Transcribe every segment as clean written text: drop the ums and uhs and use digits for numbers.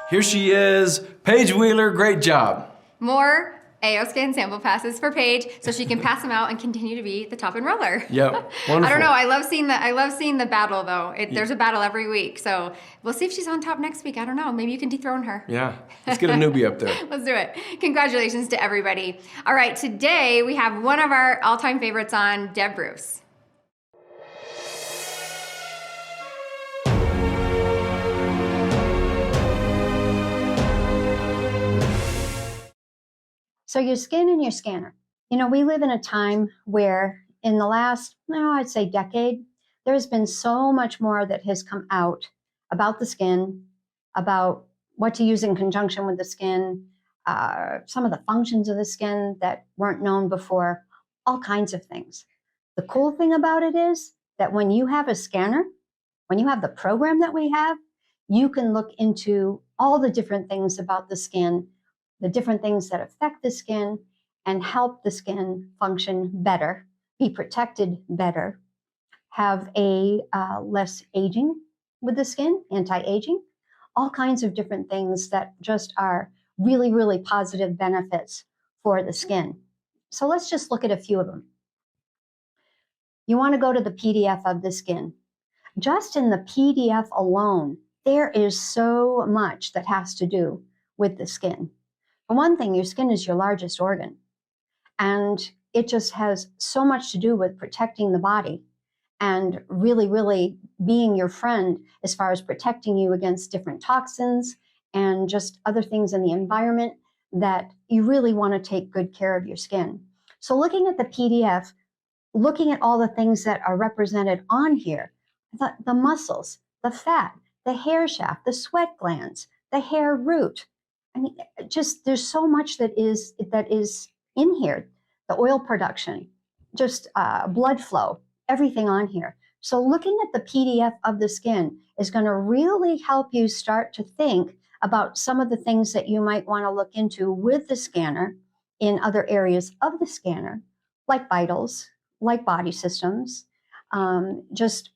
Here she is, Paige Wheeler, great job. More AO Scan sample passes for Paige so she can pass them out and continue to be the top enroller. Yep, wonderful. I don't know, I love seeing the battle though. There's a battle every week, so we'll see if she's on top next week. I don't know, maybe you can dethrone her. Yeah, let's get a newbie up there. Let's do it. Congratulations to everybody. All right, today we have one of our all-time favorites on, Deb Bruce. So your skin and your scanner. You know, we live in a time where in the last, I'd say decade, there's been so much more that has come out about the skin, about what to use in conjunction with the skin, some of the functions of the skin that weren't known before, all kinds of things. The cool thing about it is that when you have a scanner, when you have the program that we have, you can look into all the different things about the skin, the different things that affect the skin and help the skin function better, be protected better, have a less aging with the skin, anti-aging, all kinds of different things that just are really, really positive benefits for the skin. So let's just look at a few of them. You want to go to the PDF of the skin. Just in the PDF alone, there is so much that has to do with the skin. For one thing, your skin is your largest organ, and it just has so much to do with protecting the body and really, really being your friend as far as protecting you against different toxins and just other things in the environment that you really want to take good care of your skin. So looking at the PDF, looking at all the things that are represented on here, the muscles, the fat, the hair shaft, the sweat glands, the hair root. I mean, just there's so much that is in here. The oil production, just blood flow, everything on here. So looking at the PDF of the skin is going to really help you start to think about some of the things that you might want to look into with the scanner in other areas of the scanner, like vitals, like body systems, just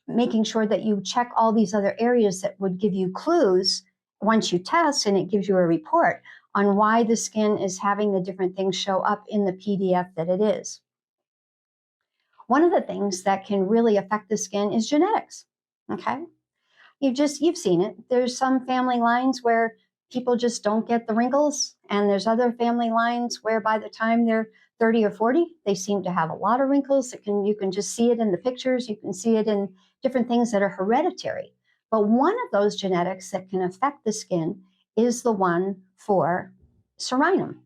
making sure that you check all these other areas that would give you clues once you test, and it gives you a report on why the skin is having the different things show up in the PDF that it is. One of the things that can really affect the skin is genetics, okay? You've seen it. There's some family lines where people just don't get the wrinkles, and there's other family lines where by the time they're 30 or 40, they seem to have a lot of wrinkles. You can just see it in the pictures. You can see it in different things that are hereditary. But one of those genetics that can affect the skin is the one for serinum.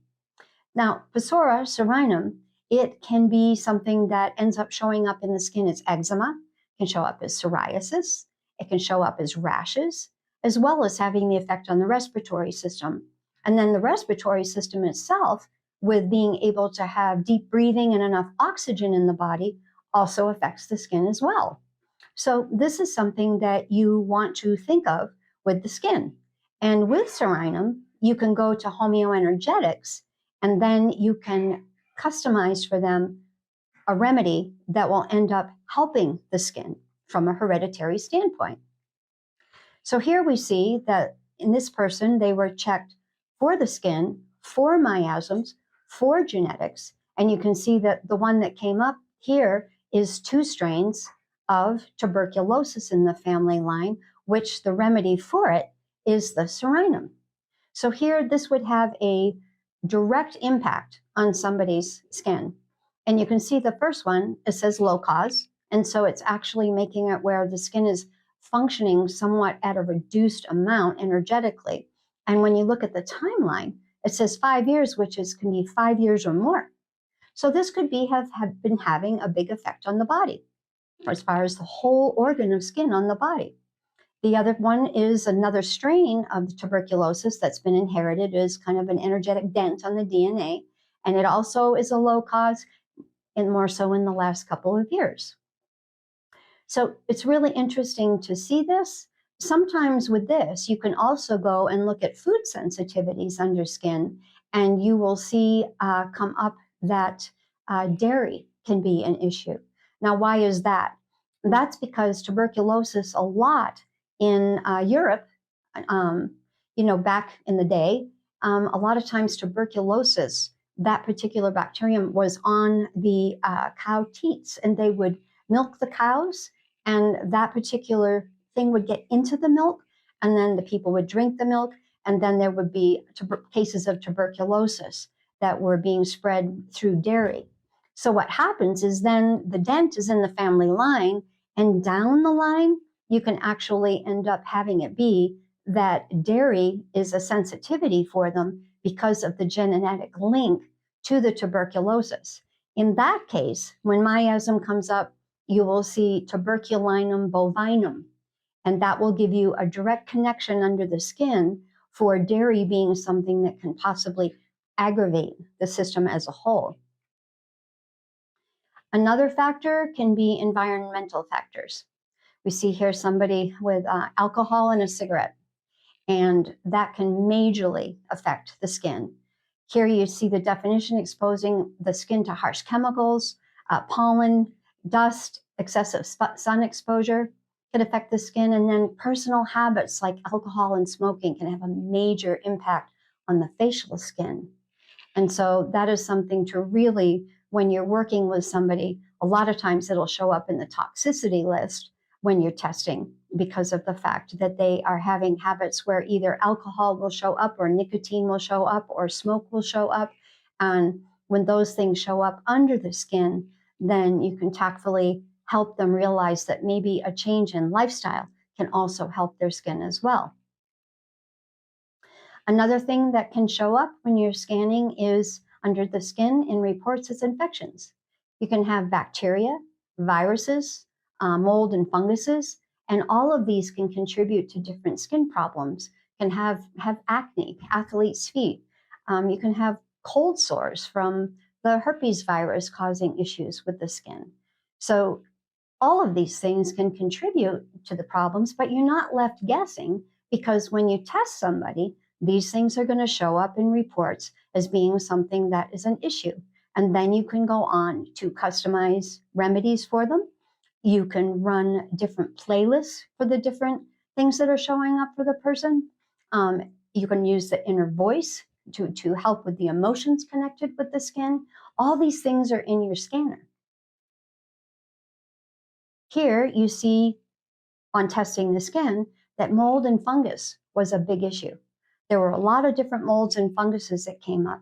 Now, Psora serinum, it can be something that ends up showing up in the skin as eczema, it can show up as psoriasis, it can show up as rashes, as well as having the effect on the respiratory system. And then the respiratory system itself, with being able to have deep breathing and enough oxygen in the body, also affects the skin as well. So this is something that you want to think of with the skin. And with serinum, you can go to homeoenergetics, and then you can customize for them a remedy that will end up helping the skin from a hereditary standpoint. So here we see that in this person, they were checked for the skin, for miasms, for genetics, and you can see that the one that came up here is 2 strains of tuberculosis in the family line, which the remedy for it is the serinum. So here, this would have a direct impact on somebody's skin. And you can see the first one, it says low cause. And so it's actually making it where the skin is functioning somewhat at a reduced amount energetically. And when you look at the timeline, it says 5 years, which can be 5 years or more. So this could have been having a big effect on the body, as far as the whole organ of skin on the body. The other one is another strain of tuberculosis that's been inherited as kind of an energetic dent on the DNA. And it also is a low cause, and more so in the last couple of years. So it's really interesting to see this. Sometimes with this, you can also go and look at food sensitivities under skin, and you will see come up that dairy can be an issue. Now, why is that? That's because tuberculosis a lot in Europe back in the day, a lot of times tuberculosis, that particular bacterium was on the cow teats, and they would milk the cows, and that particular thing would get into the milk, and then the people would drink the milk, and then there would be cases of tuberculosis that were being spread through dairy. So what happens is then the dent is in the family line, and down the line, you can actually end up having it be that dairy is a sensitivity for them because of the genetic link to the tuberculosis. In that case, when miasm comes up, you will see tuberculinum bovinum, and that will give you a direct connection under the skin for dairy being something that can possibly aggravate the system as a whole. Another factor can be environmental factors. We see here somebody with alcohol and a cigarette, and that can majorly affect the skin. Here you see the definition exposing the skin to harsh chemicals, pollen, dust, excessive sun exposure can affect the skin, and then personal habits like alcohol and smoking can have a major impact on the facial skin. And so that is something to really, when you're working with somebody, a lot of times it'll show up in the toxicity list when you're testing, because of the fact that they are having habits where either alcohol will show up or nicotine will show up or smoke will show up. And when those things show up under the skin, then you can tactfully help them realize that maybe a change in lifestyle can also help their skin as well. Another thing that can show up when you're scanning is under the skin in reports is infections. You can have bacteria, viruses, mold and funguses, and all of these can contribute to different skin problems. You can have acne, athlete's feet. You can have cold sores from the herpes virus causing issues with the skin. So all of these things can contribute to the problems, but you're not left guessing, because when you test somebody, these things are going to show up in reports as being something that is an issue. And then you can go on to customize remedies for them. You can run different playlists for the different things that are showing up for the person. You can use the inner voice to help with the emotions connected with the skin. All these things are in your scanner. Here you see on testing the skin that mold and fungus was a big issue. There were a lot of different molds and funguses that came up.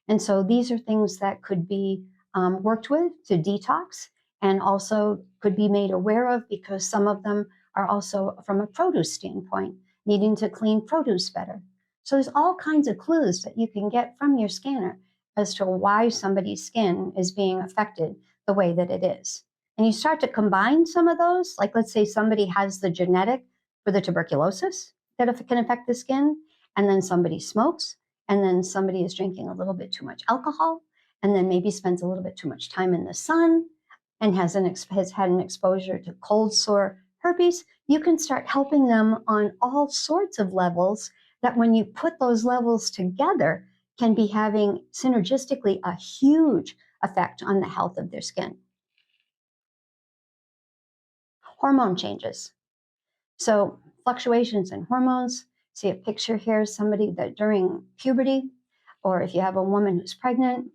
And so these are things that could be worked with to detox, and also could be made aware of, because some of them are also from a produce standpoint, needing to clean produce better. So there's all kinds of clues that you can get from your scanner as to why somebody's skin is being affected the way that it is. And you start to combine some of those, like let's say somebody has the genetic for the tuberculosis that can affect the skin, and then somebody smokes, and then somebody is drinking a little bit too much alcohol, and then maybe spends a little bit too much time in the sun, and has had an exposure to cold sore herpes. You can start helping them on all sorts of levels that, when you put those levels together, can be having synergistically a huge effect on the health of their skin. Hormone changes. So fluctuations in hormones. See a picture here, somebody that during puberty, or if you have a woman who's pregnant,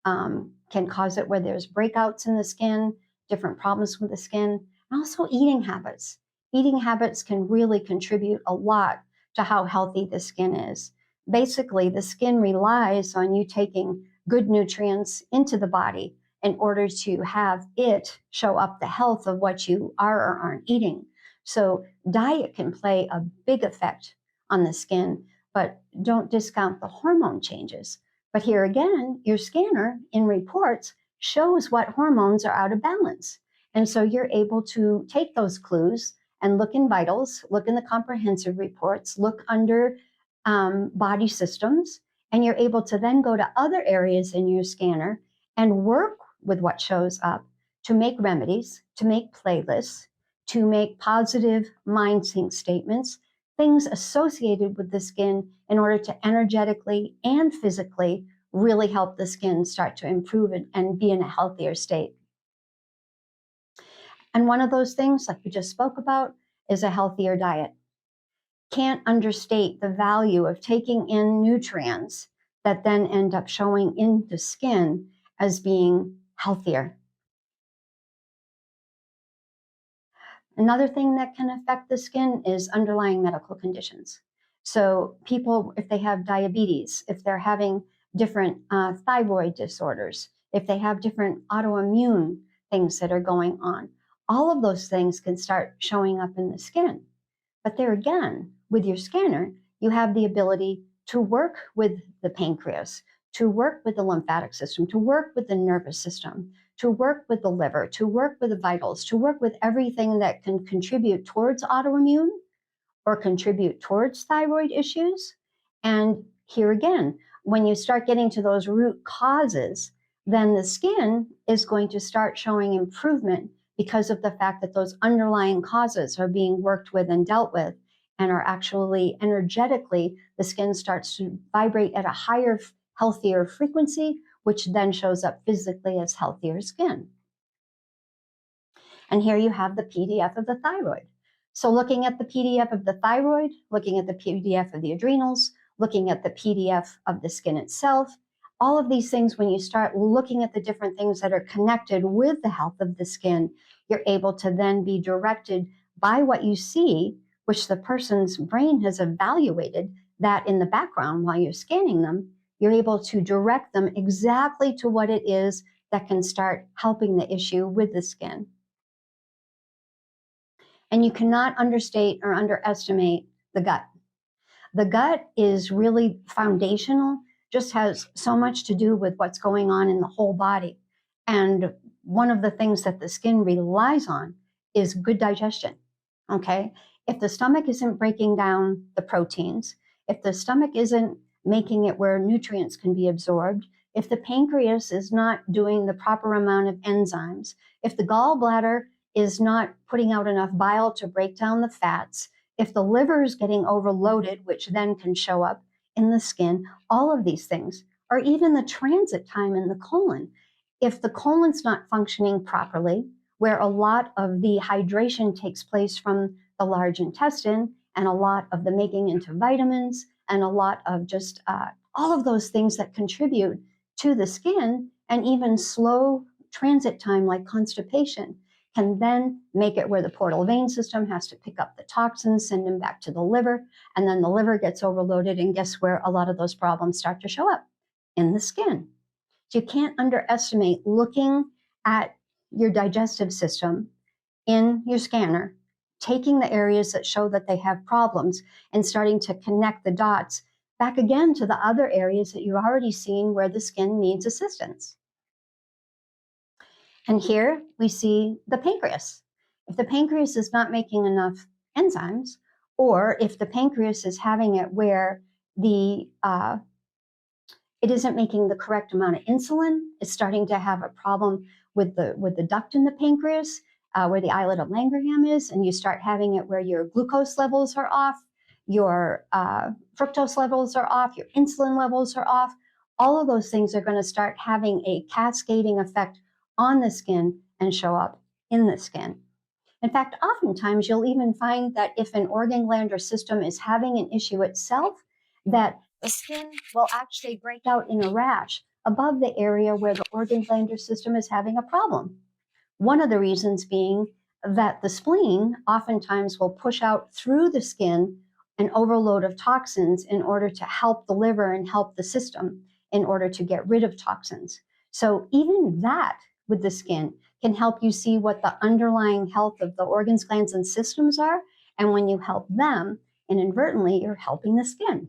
can cause it where there's breakouts in the skin, different problems with the skin, and also eating habits. Eating habits can really contribute a lot to how healthy the skin is. Basically, the skin relies on you taking good nutrients into the body in order to have it show up the health of what you are or aren't eating. So diet can play a big effect on the skin, but don't discount the hormone changes. But here again, your scanner in reports shows what hormones are out of balance. And so you're able to take those clues and look in vitals, look in the comprehensive reports, look under body systems, and you're able to then go to other areas in your scanner and work with what shows up to make remedies, to make playlists, to make positive mind sync statements, things associated with the skin in order to energetically and physically really help the skin start to improve and be in a healthier state. And one of those things, like we just spoke about, is a healthier diet. can't understate the value of taking in nutrients that then end up showing in the skin as being healthier. Another thing that can affect the skin is underlying medical conditions. So people, if they have diabetes, if they're having different thyroid disorders, if they have different autoimmune things that are going on, all of those things can start showing up in the skin. But there again, with your scanner, you have the ability to work with the pancreas, to work with the lymphatic system, to work with the nervous system, to work with the liver, to work with the vitals, to work with everything that can contribute towards autoimmune or contribute towards thyroid issues. And here again, when you start getting to those root causes, then the skin is going to start showing improvement because of the fact that those underlying causes are being worked with and dealt with and are actually energetically, the skin starts to vibrate at a higher, healthier frequency, which then shows up physically as healthier skin. And here you have the PDF of the thyroid. So looking at the PDF of the thyroid, looking at the PDF of the adrenals, looking at the PDF of the skin itself, all of these things, when you start looking at the different things that are connected with the health of the skin, you're able to then be directed by what you see, which the person's brain has evaluated that in the background while you're scanning them, you're able to direct them exactly to what it is that can start helping the issue with the skin. And you cannot understate or underestimate the gut. The gut is really foundational, just has so much to do with what's going on in the whole body. And one of the things that the skin relies on is good digestion, okay? If the stomach isn't breaking down the proteins, if the stomach isn't making it where nutrients can be absorbed, if the pancreas is not doing the proper amount of enzymes, if the gallbladder is not putting out enough bile to break down the fats, if the liver is getting overloaded, which then can show up in the skin, all of these things, or even the transit time in the colon. If the colon's not functioning properly, where a lot of the hydration takes place from the large intestine and a lot of the making into vitamins and a lot of just all of those things that contribute to the skin, and even slow transit time like constipation can then make it where the portal vein system has to pick up the toxins, send them back to the liver, and then the liver gets overloaded, and guess where a lot of those problems start to show up? In the skin. So you can't underestimate looking at your digestive system in your scanner, taking the areas that show that they have problems and starting to connect the dots back again to the other areas that you've already seen where the skin needs assistance. And here we see the pancreas. If the pancreas is not making enough enzymes, or if the pancreas is having it where it isn't making the correct amount of insulin, it's starting to have a problem with the duct in the pancreas, where the islet of Langerhans is, and you start having it where your glucose levels are off, your fructose levels are off, your insulin levels are off. All of those things are going to start having a cascading effect on the skin and show up in the skin. In fact, oftentimes you'll even find that if an organ gland or system is having an issue itself, that the skin will actually break out in a rash above the area where the organ gland or system is having a problem. One of the reasons being that the spleen oftentimes will push out through the skin an overload of toxins in order to help the liver and help the system in order to get rid of toxins. So even that with the skin can help you see what the underlying health of the organs, glands, and systems are. And when you help them, inadvertently, you're helping the skin.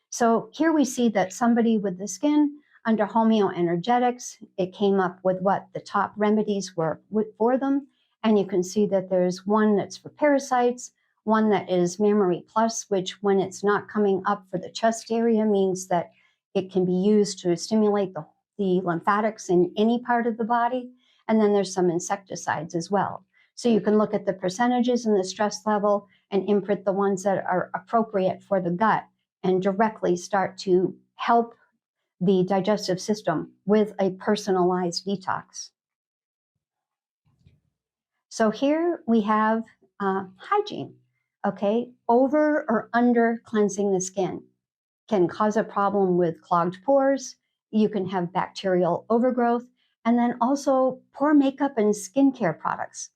So here we see that somebody with the skin, under homeoenergetics, it came up with what the top remedies were for them. And you can see that there's one that's for parasites, one that is Mammary Plus, which when it's not coming up for the chest area means that it can be used to stimulate the lymphatics in any part of the body. And then there's some insecticides as well. So you can look at the percentages and the stress level and imprint the ones that are appropriate for the gut and directly start to help the digestive system with a personalized detox. So here we have hygiene okay, over or under cleansing the skin can cause a problem with clogged pores. You can have bacterial overgrowth, and then also poor makeup and skincare products.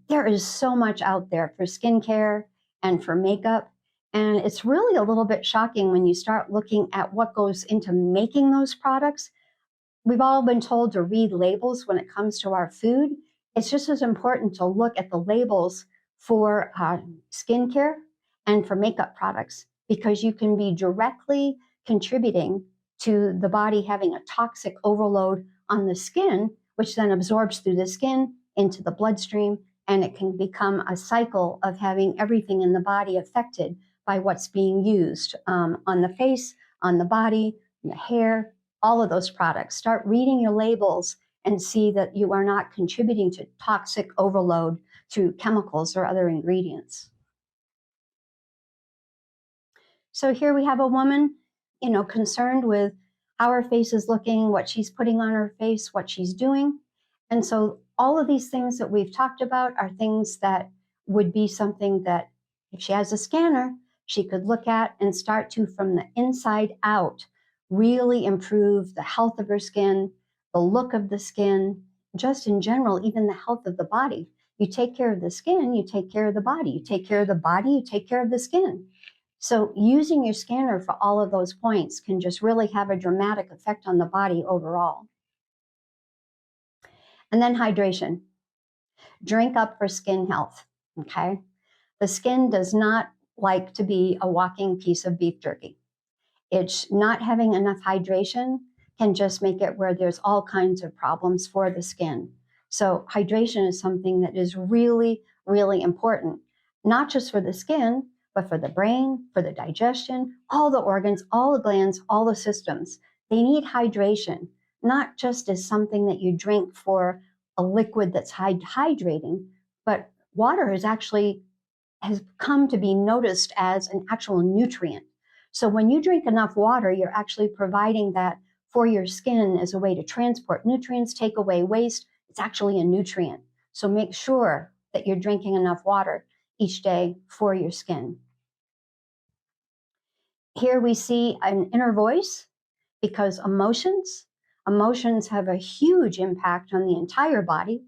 There is so much out there for skincare and for makeup. And it's really a little bit shocking when you start looking at what goes into making those products. We've all been told to read labels when it comes to our food. It's just as important to look at the labels for skincare and for makeup products, because you can be directly contributing to the body having a toxic overload on the skin, which then absorbs through the skin into the bloodstream, and it can become a cycle of having everything in the body affected by what's being used on the face, on the body, the hair, all of those products. Start reading your labels and see that you are not contributing to toxic overload through chemicals or other ingredients. So here we have a woman, concerned with how her face is looking, what she's putting on her face, what she's doing. And so all of these things that we've talked about are things that would be something that if she has a scanner, she could look at and start to, from the inside out, really improve the health of her skin, the look of the skin, just in general, even the health of the body. You take care of the skin, you take care of the body. You take care of the body, you take care of the skin. So using your scanner for all of those points can just really have a dramatic effect on the body overall. And then hydration. Drink up for skin health, okay? The skin does not like to be a walking piece of beef jerky. It's not having enough hydration can just make it where there's all kinds of problems for the skin. So hydration is something that is really, really important, not just for the skin, but for the brain, for the digestion, all the organs, all the glands, all the systems. They need hydration, not just as something that you drink for a liquid that's hydrating, but water has come to be noticed as an actual nutrient. So when you drink enough water, you're actually providing that for your skin as a way to transport nutrients, take away waste. It's actually a nutrient. So make sure that you're drinking enough water each day for your skin. Here we see an inner voice, because emotions have a huge impact on the entire body,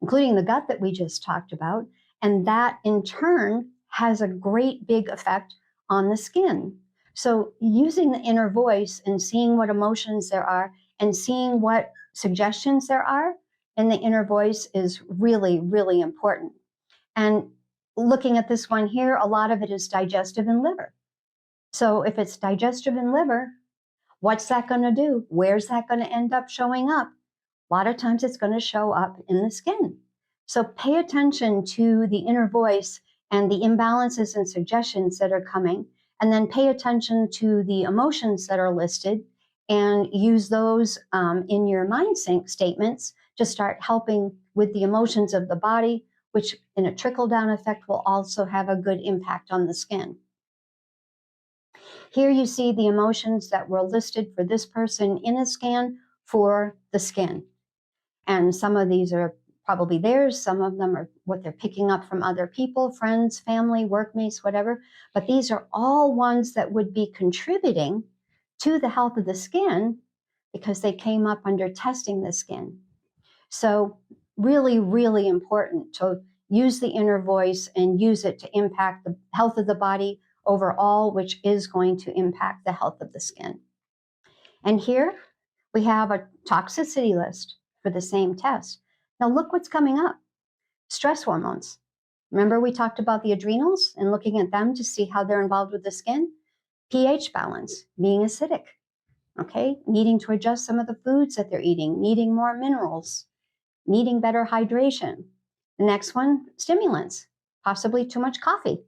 including the gut that we just talked about. And that in turn has a great big effect on the skin. So using the inner voice and seeing what emotions there are and seeing what suggestions there are in the inner voice is really, really important. And looking at this one here, a lot of it is digestive and liver. So if it's digestive and liver, what's that going to do? Where's that going to end up showing up? A lot of times it's going to show up in the skin. So pay attention to the inner voice and the imbalances and suggestions that are coming, and then pay attention to the emotions that are listed and use those in your mind sync statements to start helping with the emotions of the body, which in a trickle-down effect will also have a good impact on the skin. Here you see the emotions that were listed for this person in a scan for the skin. And some of these are probably theirs. Some of them are what they're picking up from other people, friends, family, workmates, whatever. But these are all ones that would be contributing to the health of the skin because they came up under testing the skin. So really, really important to use the inner voice and use it to impact the health of the body overall, which is going to impact the health of the skin. And here we have a toxicity list for the same test. Now look what's coming up. Stress hormones. Remember we talked about the adrenals and looking at them to see how they're involved with the skin? pH balance, being acidic, okay? Needing to adjust some of the foods that they're eating, needing more minerals, needing better hydration. The next one, stimulants, possibly too much coffee,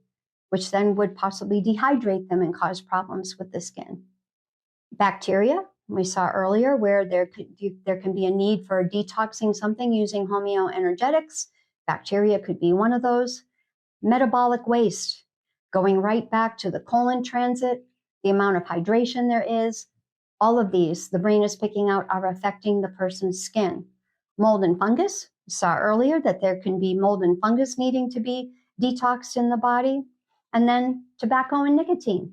which then would possibly dehydrate them and cause problems with the skin. Bacteria, we saw earlier where there can be a need for detoxing something using homeoenergetics. Bacteria could be one of those. Metabolic waste, going right back to the colon transit, the amount of hydration there is. All of these, the brain is picking out, are affecting the person's skin. Mold and fungus, we saw earlier that there can be mold and fungus needing to be detoxed in the body. And then tobacco and nicotine.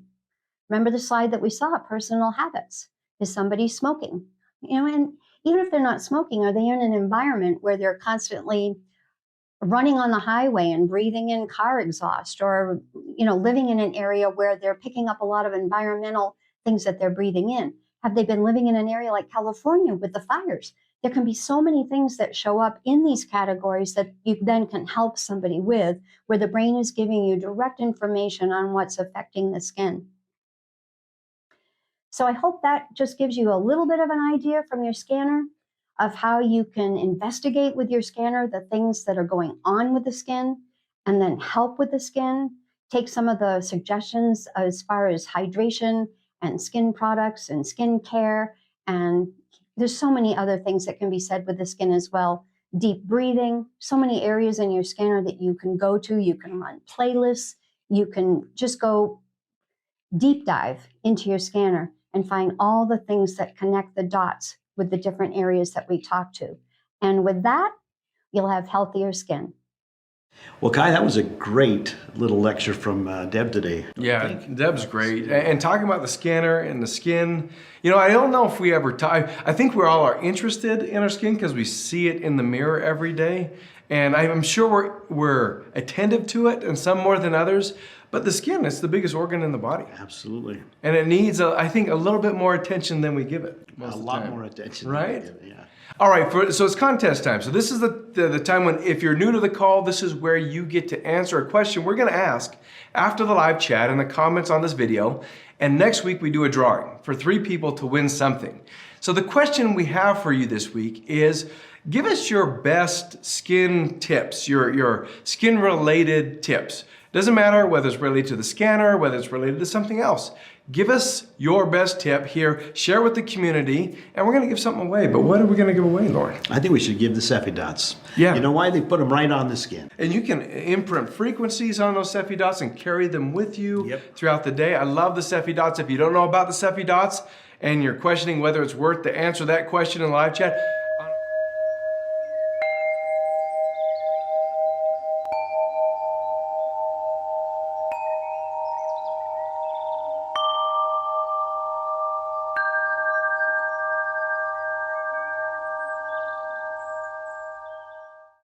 Remember the slide that we saw, personal habits. Is somebody smoking? And even if they're not smoking, are they in an environment where they're constantly running on the highway and breathing in car exhaust, or living in an area where they're picking up a lot of environmental things that they're breathing in? Have they been living in an area like California with the fires? There can be so many things that show up in these categories that you then can help somebody with, where the brain is giving you direct information on what's affecting the skin. So I hope that just gives you a little bit of an idea from your scanner of how you can investigate with your scanner the things that are going on with the skin, and then help with the skin. Take some of the suggestions as far as hydration and skin products and skin care. And there's so many other things that can be said with the skin as well. Deep breathing, so many areas in your scanner that you can go to. You can run playlists. You can just go deep dive into your scanner and find all the things that connect the dots with the different areas that we talk to. And with that, you'll have healthier skin. Well, Kai, that was a great little lecture from Deb today. Yeah, Deb's great. And talking about the scanner and the skin, I don't know if we ever I think we all are interested in our skin because we see it in the mirror every day. And I'm sure we're attentive to it, and some more than others. But the skin, it's the biggest organ in the body. Absolutely. And it needs, I think, a little bit more attention than we give it. A lot more attention. Right? Than we give it, yeah. All right, so it's contest time. So this is the time when, if you're new to the call, this is where you get to answer a question we're going to ask after the live chat and the comments on this video. And next week we do a drawing for 3 people to win something. So the question we have for you this week is, give us your best skin tips, your skin-related tips. Doesn't matter whether it's related to the scanner, whether it's related to something else. Give us your best tip here, share with the community, and we're gonna give something away. But what are we gonna give away, Lauren? I think we should give the Cephi dots. Yeah. You know why? They put them right on the skin. And you can imprint frequencies on those Cephi dots and carry them with you throughout the day. I love the Cephi dots. If you don't know about the Cephi dots and you're questioning whether it's worth to answer that question in the live chat,